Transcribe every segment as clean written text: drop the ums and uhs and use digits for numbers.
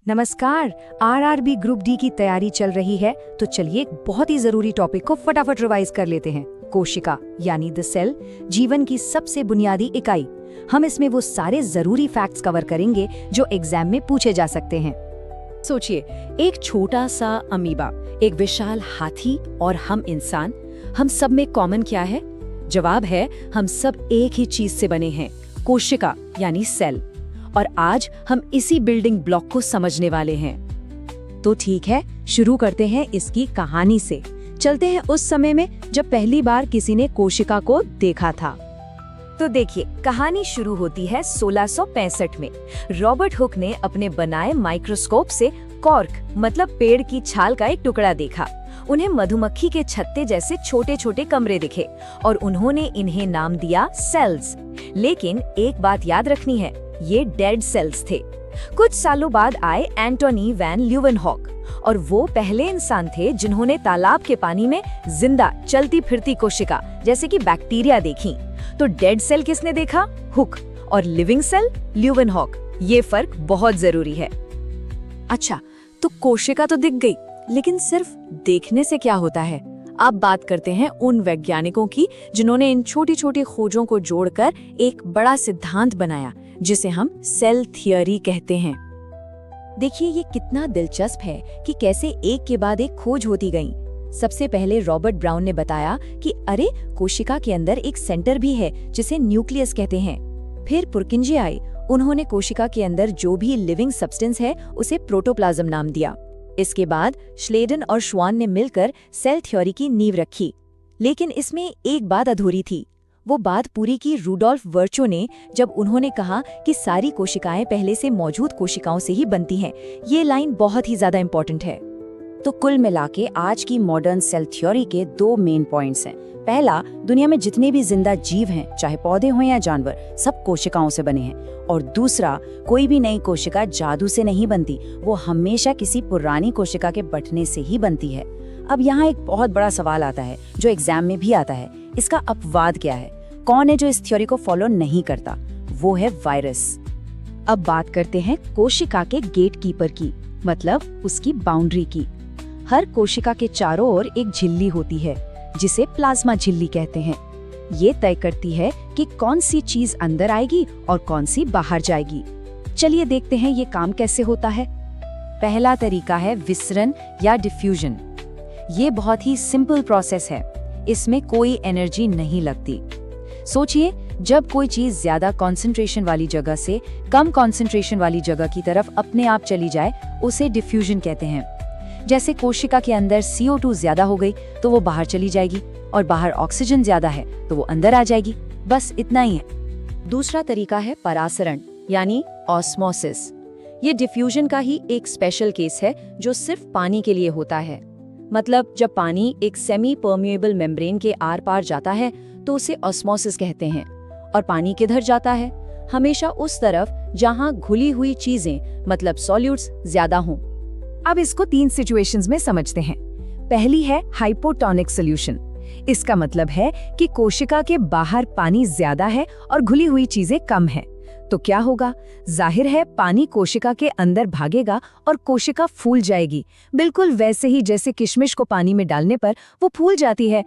नमस्कार। RRB group D की तैयारी चल रही है, तो चलिए एक बहुत ही जरूरी टॉपिक को फटाफट रिवाइज कर लेते हैं। कोशिका यानी द सेल, जीवन की सबसे बुनियादी इकाई। हम इसमें वो सारे जरूरी फैक्ट्स कवर करेंगे जो एग्जाम में पूछे जा सकते हैं। सोचिए, एक छोटा सा अमीबा, एक विशाल हाथी और हम इंसान, हम सब में कॉमन क्या है? जवाब है, हम सब एक ही चीज से बने हैं, कोशिका यानी सेल। और आज हम इसी बिल्डिंग ब्लॉक को समझने वाले हैं। तो ठीक है, शुरू करते हैं इसकी कहानी से। चलते हैं उस समय में जब पहली बार किसी ने कोशिका को देखा था। तो देखिए, कहानी शुरू होती है 1665 में। रॉबर्ट हुक ने अपने बनाए माइक्रोस्कोप से कॉर्क मतलब पेड़ की छाल का एक टुकड़ा देखा। उन्हें मधुमक्खी के छत्ते जैसे छोटे छोटे कमरे दिखे और उन्होंने इन्हें नाम दिया सेल्स। लेकिन एक बात याद रखनी है, ये डेड सेल्स थे। कुछ सालों बाद आए एंटोनी वैन ल्यूवेनहॉक और वो पहले इंसान थे जिन्होंने तालाब के पानी में जिंदा चलती फिरती कोशिका जैसे कि बैक्टीरिया देखी। तो डेड सेल किसने देखा? हुक। और लिविंग सेल ल्यूवेनहॉक। ये फर्क बहुत जरूरी है। अच्छा, तो कोशिका तो दिख गई, लेकिन सिर्फ देखने से क्या होता है? अब बात करते हैं उन वैज्ञानिकों की जिन्होंने इन छोटी छोटी खोजों को जोड़कर एक बड़ा सिद्धांत बनाया जिसे हम सेल थियरी कहते हैं। देखिए, ये कितना दिलचस्प है कि कैसे एक के बाद एक खोज होती गई। सबसे पहले रॉबर्ट ब्राउन ने बताया कि अरे, कोशिका के अंदर एक सेंटर भी है जिसे न्यूक्लियस कहते हैं। फिर पुरकिंजे आए। उन्होंने कोशिका के अंदर जो भी लिविंग सब्सटेंस है उसे प्रोटोप्लाज्म नाम दिया। इसके बाद श्लेडन और श्वान ने मिलकर सेल थ्योरी की नींव रखी। लेकिन इसमें एक बात अधूरी थी। वो बात पूरी की रूडोल्फ वर्चो ने, जब उन्होंने कहा कि सारी कोशिकाएं पहले से मौजूद कोशिकाओं से ही बनती हैं। ये लाइन बहुत ही ज्यादा इंपॉर्टेंट है। तो कुल मिलाके आज की मॉडर्न सेल थ्योरी के दो मेन पॉइंट्स हैं। पहला, दुनिया में जितने भी जिंदा जीव हैं, चाहे पौधे हों या जानवर, सब कोशिकाओं से बने हैं। और दूसरा, कोई भी नई कोशिका जादू से नहीं बनती, वो हमेशा किसी पुरानी कोशिका के बंटने से ही बनती है। अब यहाँ एक बहुत बड़ा सवाल आता है जो एग्जाम में भी आता है। इसका अपवाद क्या है? कौन है जो इस थ्योरी को फॉलो नहीं करता? वो है वायरस। अब बात करते हैं कोशिका के गेटकीपर की, मतलब उसकी बाउंड्री की। हर कोशिका के चारों ओर एक झिल्ली होती है जिसे प्लाज्मा झिल्ली कहते हैं। ये तय करती है कि कौन सी चीज अंदर आएगी और कौन सी बाहर जाएगी। चलिए देखते हैं ये काम कैसे होता है। पहला तरीका है विसरण या डिफ्यूजन। ये बहुत ही सिंपल प्रोसेस है। इसमें कोई एनर्जी नहीं लगती। सोचिए, जब कोई चीज ज्यादा कंसंट्रेशन वाली जगह से कम कंसंट्रेशन वाली जगह की तरफ अपने आप चली जाए, उसे डिफ्यूजन कहते हैं। जैसे कोशिका के अंदर CO2 ज्यादा हो गई तो वो बाहर चली जाएगी, और बाहर ऑक्सीजन ज्यादा है तो वो अंदर आ जाएगी। बस इतना ही है। दूसरा तरीका है परासरण यानी ऑस्मोसिस। ये डिफ्यूजन का ही एक स्पेशल केस है जो सिर्फ पानी के लिए होता है। मतलब जब पानी एक सेमी परमिएबल मेम्ब्रेन के आर पार जाता है तो उसे ऑस्मोसिस कहते हैं। और पानी किधर जाता है? हमेशा उस तरफ जहां घुली हुई चीजें मतलब सॉल्यूट्स ज्यादा हों। अब इसको 3 सिचुएशंस में समझते हैं। पहली है हाइपोटोनिक सॉल्यूशन। इसका मतलब है कि कोशिका के बाहर पानी ज्यादा है और घुली हुई चीजें कम है। तो क्या होगा? जाहिर है पानी कोशिका के अंदर भागेगा और कोशिका फूल जाएगी, बिल्कुल वैसे ही जैसे किशमिश को पानी में डालने पर वो फूल जाती है।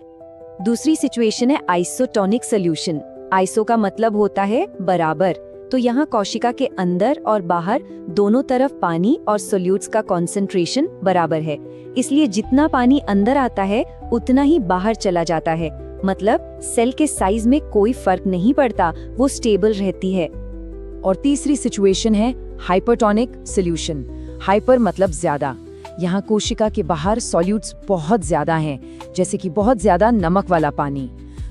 दूसरी सिचुएशन है आइसोटोनिक सॉल्यूशन। आइसो का मतलब होता है बराबर। तो यहाँ कोशिका के अंदर और बाहर दोनों तरफ पानी और सोल्यूट्स का कंसंट्रेशन बराबर है। इसलिए जितना पानी अंदर आता है उतना ही बाहर चला जाता है। मतलब सेल के साइज में कोई फर्क नहीं पड़ता, वो स्टेबल रहती है। और तीसरी सिचुएशन है हाइपरटोनिक सॉल्यूशन। हाइपर मतलब ज्यादा। यहाँ कोशिका के बाहर सॉल्यूट्स बहुत ज्यादा हैं, जैसे कि बहुत ज्यादा नमक वाला पानी।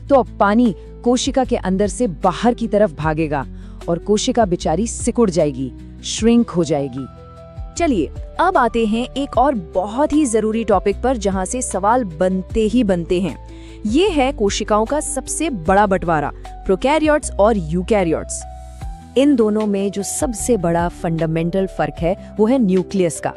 तो अब पानी कोशिका के अंदर से बाहर की तरफ भागेगा और कोशिका बेचारी सिकुड़ जाएगी, श्रिंक हो जाएगी। चलिए अब आते हैं एक और बहुत ही जरूरी टॉपिक पर जहां से सवाल बनते ही बनते हैं। ये है कोशिकाओं का सबसे बड़ा बंटवारा, प्रोकैरियोट्स और यूकैरियोट्स। इन दोनों में जो सबसे बड़ा फंडामेंटल फर्क है वो है न्यूक्लियस का।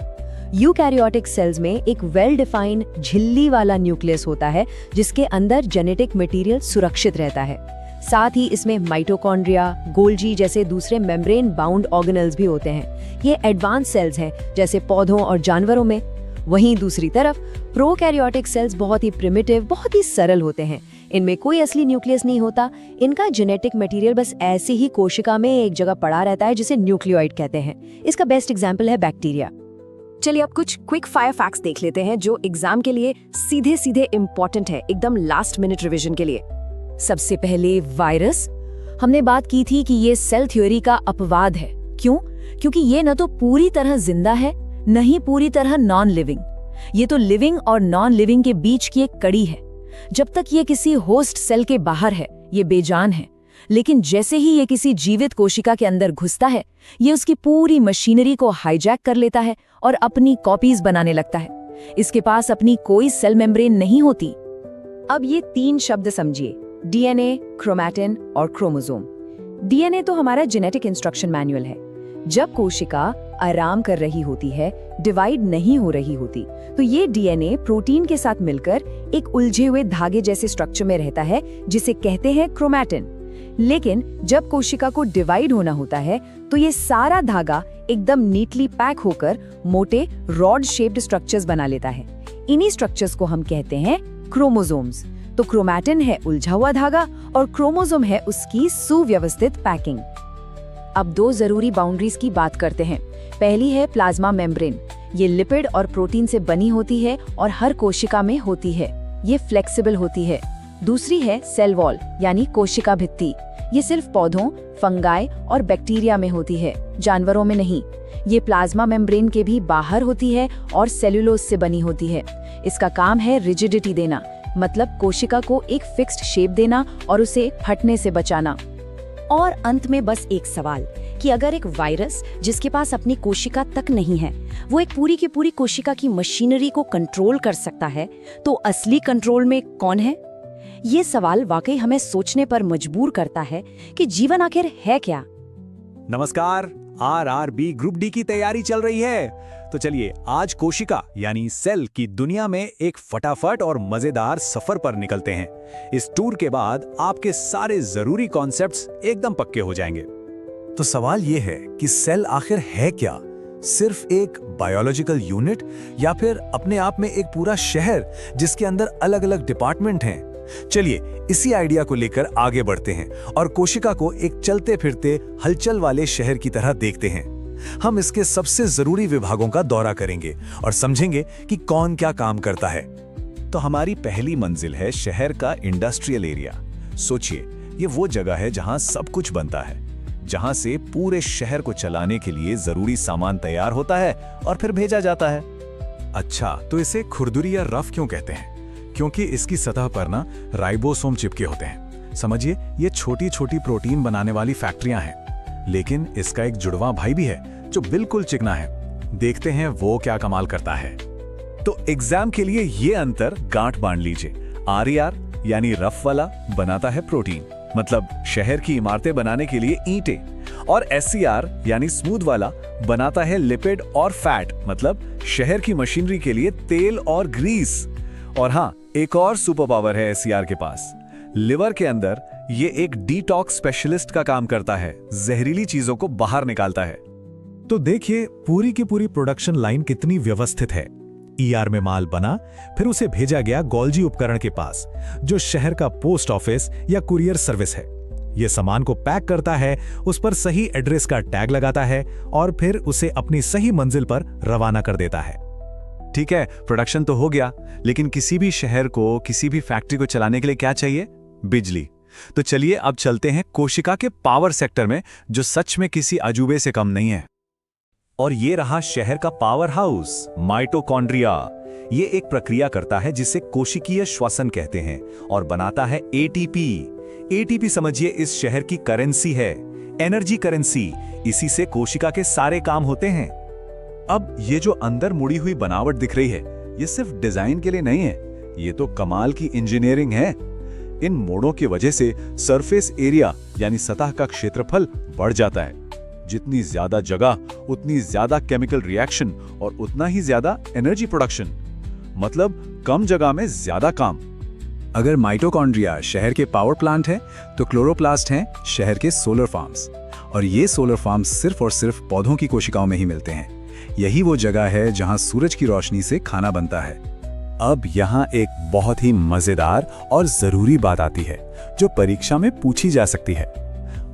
यूकैरियोटिक सेल्स में एक वेल डिफाइंड झिल्ली वाला न्यूक्लियस होता है जिसके अंदर जेनेटिक मटेरियल सुरक्षित रहता है। साथ ही इसमें माइटोकॉन्ड्रिया, गोल्जी जैसे दूसरे मेम्ब्रेन बाउंड ऑर्गेनेल्स भी होते हैं। ये एडवांस सेल्स हैं जैसे पौधों और जानवरों में। वहीं दूसरी तरफ प्रोकैरियोटिक सेल्स बहुत ही प्रिमिटिव, बहुत ही सरल होते हैं। इनमें कोई असली न्यूक्लियस नहीं होता। इनका जेनेटिक मटेरियल बस ऐसे ही कोशिका में एक जगह पड़ा रहता है, जिसे न्यूक्लियोइड कहते हैं। इसका बेस्ट एग्जाम्पल है बैक्टीरिया। चलिए अब कुछ क्विक फायर फैक्ट्स देख लेते हैं जो एग्जाम के लिए सीधे सीधे इम्पोर्टेंट है, एकदम लास्ट मिनट रिवीजन के लिए। सबसे पहले वायरस। हमने बात की थी कि ये सेल थ्योरी का अपवाद है। क्यों? क्योंकि ये न तो पूरी तरह जिंदा है, न ही पूरी तरह नॉन लिविंग। ये तो लिविंग और नॉन लिविंग के बीच की एक कड़ी है। जब तक ये किसी होस्ट सेल के बाहर है, ये बेजान है। लेकिन जैसे ही ये किसी जीवित कोशिका के अंदर घुसता है, ये उसकी पूरी मशीनरी को हाईजैक कर लेता है और अपनी कॉपीज बनाने लगता है। इसके पास अपनी कोई सेल मेम्ब्रेन नहीं होती। अब ये 3 शब्द समझिए, डीएनए, क्रोमैटिन और क्रोमोसोम। डीएनए तो हमारा जेनेटिक इंस्ट्रक्शन मैनुअल है। जब कोशिका आराम कर रही होती है, डिवाइड नहीं हो रही होती, तो ये डीएनए प्रोटीन के साथ मिलकर एक उलझे हुए धागे जैसे स्ट्रक्चर में रहता है, जिसे कहते हैं क्रोमैटिन। लेकिन जब कोशिका को डिवाइड होना होता है, तो ये सारा धागा एकदम नीटली पैक होकर मोटे रॉड शेप्ड स्ट्रक्चर्स बना लेता है। इन्हीं स्ट्रक्चर्स को हम कहते हैं क्रोमोसोम्स। तो क्रोमैटिन है उलझा हुआ धागा और क्रोमोसोम है उसकी सुव्यवस्थित पैकिंग। अब 2 जरूरी बाउंड्रीज की बात करते हैं। पहली है प्लाज्मा मेम्ब्रेन। ये लिपिड और प्रोटीन से बनी होती है और हर कोशिका में होती है। ये फ्लेक्सिबल होती है। दूसरी है सेल वॉल यानी कोशिका भित्ति। ये सिर्फ पौधों, फंगाई और बैक्टीरिया में होती है, जानवरों में नहीं। ये प्लाज्मा मेम्ब्रेन के भी बाहर होती है और सेल्यूलोज से बनी होती है। इसका काम है रिजिडिटी देना, मतलब कोशिका को एक फिक्स्ड शेप देना और उसे फटने से बचाना। और अंत में बस एक सवाल कि अगर एक वायरस जिसके पास अपनी कोशिका तक नहीं है, वो एक पूरी की पूरी कोशिका की मशीनरी को कंट्रोल कर सकता है, तो असली कंट्रोल में कौन है? ये सवाल वाकई हमें सोचने पर मजबूर करता है कि जीवन आखिर है क्या। नमस्कार, RRB ग्रुप डी की तैयारी चल रही है। तो चलिए आज कोशिका यानी सेल की दुनिया में एक फटाफट और मजेदार सफर पर निकलते हैं। इस टूर के बाद आपके सारे जरूरी कॉन्सेप्ट्स एकदम पक्के हो जाएंगे। तो सवाल ये है कि सेल आखिर है क्या? सिर्फ एक बायोलॉजिकल यूनिट या फिर अपने आप में एक पूरा शहर जिसके अंदर अलग अलग डिपार्टमेंट हैं? चलिए इसी आइडिया को लेकर आगे बढ़ते हैं और कोशिका को एक चलते फिरते हलचल वाले शहर की तरह देखते हैं। हम इसके सबसे जरूरी विभागों का दौरा करेंगे और समझेंगे कि कौन क्या काम करता है। तो हमारी पहली मंजिल है शहर का इंडस्ट्रियल एरिया। सोचिए, ये वो जगह है जहां सब कुछ बनता है, जहां से पूरे शहर को चलाने के लिए जरूरी सामान तैयार होता है और फिर भेजा जाता है। अच्छा, तो इसे खुरदुरी या रफ क्यों कहते हैं? क्योंकि इसकी सतह पर ना राइबोसोम चिपके होते हैं। समझिए, ये छोटी छोटी प्रोटीन बनाने वाली फैक्ट्रियां हैं। लेकिन इसका एक जुड़वा भाई भी है जो बिल्कुल चिकना है। देखते हैं वो क्या कमाल करता है। तो एग्जाम के लिए ये अंतर गांठ बांध लीजिए। RER यानी रफ वाला बनाता है प्रोटीन, मतलब शहर की इमारतें बनाने के लिए ईंटें, और SCR यानी स्मूथ वाला बनाता है लिपिड और फैट, मतलब शहर की मशीनरी के लिए तेल और ग्रीस। और हाँ, एक और सुपर पावर है SCR के पास। लिवर के अंदर ये एक डिटॉक्स स्पेशलिस्ट का काम करता है, जहरीली चीजों को बाहर निकालता है। तो देखिए पूरी की पूरी प्रोडक्शन लाइन कितनी व्यवस्थित है। ER में माल बना, फिर उसे भेजा गया गोल्जी उपकरण के पास, जो शहर का पोस्ट ऑफिस या कुरियर सर्विस है। ये सामान को पैक करता है, उस पर सही एड्रेस का टैग लगाता है और फिर उसे अपनी सही मंजिल पर रवाना कर देता है। ठीक है, प्रोडक्शन तो हो गया, लेकिन किसी भी शहर को, किसी भी फैक्ट्री को चलाने के लिए क्या चाहिए? बिजली। तो चलिए अब चलते हैं कोशिका के पावर सेक्टर में, जो सच में किसी अजूबे से कम नहीं है। और ये रहा शहर का पावर हाउस, माइटोकॉन्ड्रिया। ये एक प्रक्रिया करता है जिसे कोशिकीय श्वसन कहते हैं और बनाता है ATP। ATP समझिए इस शहर की करेंसी है, एनर्जी करेंसी। इसी से कोशिका के सारे काम होते हैं। अब ये जो अंदर मुड़ी हुई बनावट दिख रही है, ये सिर्फ डिजाइन के लिए नहीं है, ये तो कमाल की इंजीनियरिंग है। इन मोड़ों की वजह से सरफेस एरिया यानी सतह का क्षेत्रफल बढ़ जाता है। जितनी ज्यादा जगह, उतनी ज्यादा केमिकल रिएक्शन और उतना ही ज्यादा एनर्जी प्रोडक्शन, मतलब कम जगह में ज्यादा काम। अगर माइटोकॉन्ड्रिया शहर के पावर प्लांट है तो क्लोरोप्लास्ट हैं शहर के सोलर फार्म्स। और ये सोलर फार्म्स सिर्फ और सिर्फ पौधों की कोशिकाओं में ही मिलते हैं। यही वो जगह है जहां सूरज की रोशनी से खाना बनता है। अब यहाँ एक बहुत ही मजेदार और जरूरी बात आती है जो परीक्षा में पूछी जा सकती है।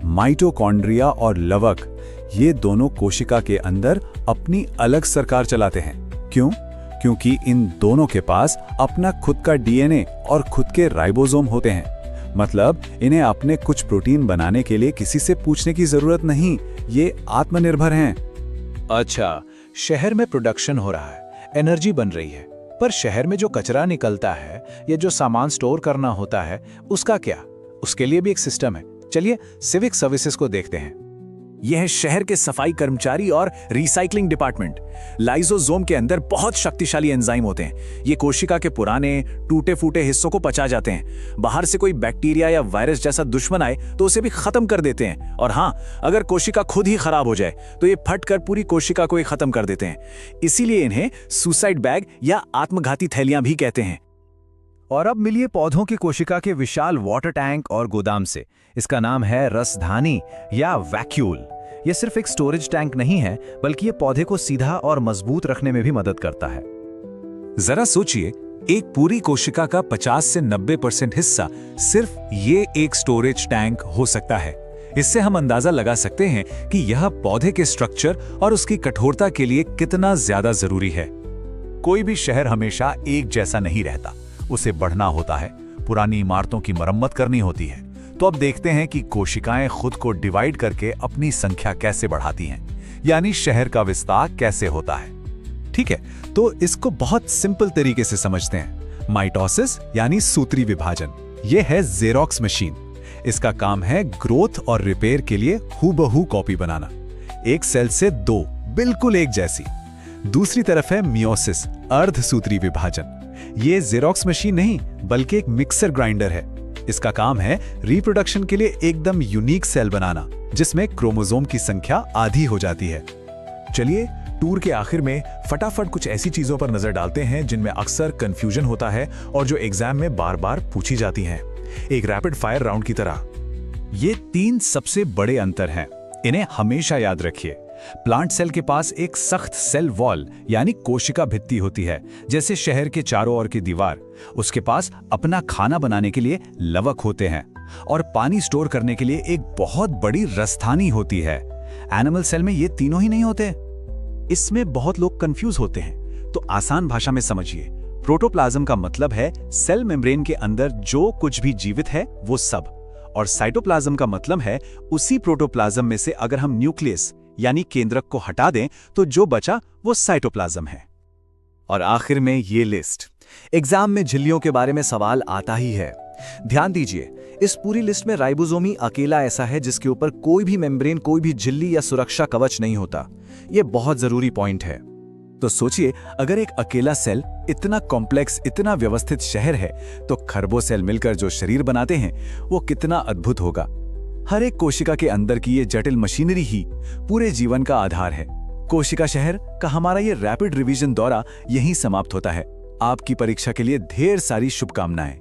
माइटोकॉन्ड्रिया और लवक ये दोनों कोशिका के अंदर अपनी अलग सरकार चलाते हैं। क्यों? क्योंकि इन दोनों के पास अपना खुद का डीएनए और खुद के राइबोसोम होते हैं। मतलब इन्हें अपने कुछ प्रोटीन बनाने के लिए किसी से पूछने की जरूरत नहीं, ये आत्मनिर्भर हैं। अच्छा, शहर में प्रोडक्शन हो रहा है, एनर्जी बन रही है, पर शहर में जो कचरा निकलता है या जो सामान स्टोर करना होता है उसका क्या? उसके लिए भी एक सिस्टम है। चलिए सिविक सर्विसेज को देखते हैं। यह है शहर के सफाई कर्मचारी और रिसाइकलिंग डिपार्टमेंट। लाइसोसोम के अंदर बहुत शक्तिशाली एंजाइम होते हैं। ये कोशिका के पुराने टूटे फूटे हिस्सों को पचा जाते हैं। बाहर से कोई बैक्टीरिया या वायरस जैसा दुश्मन आए तो उसे भी खत्म कर देते हैं। और हाँ, अगर कोशिका खुद ही खराब हो जाए तो ये फट कर पूरी कोशिका को ही खत्म कर देते हैं। इसीलिए इन्हें सुसाइड बैग या आत्मघाती थैलियां भी कहते हैं। और अब मिलिए पौधों की कोशिका के विशाल वाटर टैंक और गोदाम से। इसका नाम है रसधानी या वैक्यूल। यह सिर्फ एक स्टोरेज टैंक नहीं है, बल्कि ये पौधे को सीधा और मजबूत रखने में भी मदद करता है। जरा सोचिए, एक पूरी कोशिका का 50 से 90% हिस्सा सिर्फ ये एक स्टोरेज टैंक हो सकता है। इससे हम अंदाजा लगा सकते हैं कि यह पौधे के स्ट्रक्चर और उसकी कठोरता के लिए कितना ज्यादा जरूरी है। कोई भी शहर हमेशा एक जैसा नहीं रहता, उसे बढ़ना होता है, पुरानी इमारतों की मरम्मत करनी होती है। तो अब देखते हैं कि कोशिकाएं खुद को डिवाइड करके अपनी संख्या कैसे बढ़ाती हैं, यानी शहर का विस्तार कैसे होता है। ठीक है, तो इसको बहुत सिंपल तरीके से समझते हैं। माइटोसिस यानी सूत्री विभाजन, यह है जेरोक्स मशीन। इसका काम है ग्रोथ और रिपेयर के लिए हूबहू कॉपी बनाना, एक सेल से दो बिल्कुल एक जैसी। दूसरी तरफ है मियोसिस, अर्धसूत्री विभाजन। ये जेरोक्स मशीन नहीं बल्कि एक मिक्सर ग्राइंडर है। इसका काम है रिप्रोडक्शन के लिए एकदम यूनिक सेल बनाना, जिसमें क्रोमोसोम की संख्या आधी हो जाती है। चलिए टूर के आखिर में फटाफट कुछ ऐसी चीजों पर नजर डालते हैं जिनमें अक्सर कंफ्यूजन होता है और जो एग्जाम में बार बार पूछी जाती हैं, एक रैपिड फायर राउंड की तरह। ये 3 सबसे बड़े अंतर हैं, इन्हें हमेशा याद रखिए। प्लांट सेल के पास एक सख्त सेल वॉल यानी कोशिका भित्ति होती है, जैसे शहर के चारों ओर की दीवार। उसके पास अपना खाना बनाने के लिए लवक होते हैं और पानी स्टोर करने के लिए एक बहुत बड़ी रसधानी होती है। एनिमल सेल में ये तीनों ही नहीं होते। इसमें बहुत लोग कंफ्यूज होते हैं, तो आसान भाषा में समझिए। प्रोटोप्लाज्म का मतलब है सेल मेम्ब्रेन के अंदर जो कुछ भी जीवित है वो सब, और साइटोप्लाज्म का मतलब है उसी प्रोटोप्लाज्म में से अगर हम न्यूक्लियस यानी केंद्रक को हटा दें तो जो बचा वो साइटोप्लाज्म है। और आखिर में ये लिस्ट। एग्जाम में झिल्लियों के बारे में सवाल आता ही है। ध्यान दीजिए, इस पूरी लिस्ट में राइबोसोम ही अकेला ऐसा है जिसके ऊपर कोई भी मेम्ब्रेन, कोई भी झिल्ली या सुरक्षा कवच नहीं होता। यह बहुत जरूरी पॉइंट है। तो सोचिए, अगर एक अकेला सेल इतना कॉम्प्लेक्स, इतना व्यवस्थित शहर है, तो खरबों सेल मिलकर जो शरीर बनाते हैं वो कितना अद्भुत होगा। हर एक कोशिका के अंदर की ये जटिल मशीनरी ही पूरे जीवन का आधार है। कोशिका शहर का हमारा ये रैपिड रिवीजन दौरा यहीं समाप्त होता है। आपकी परीक्षा के लिए ढेर सारी शुभकामनाएं।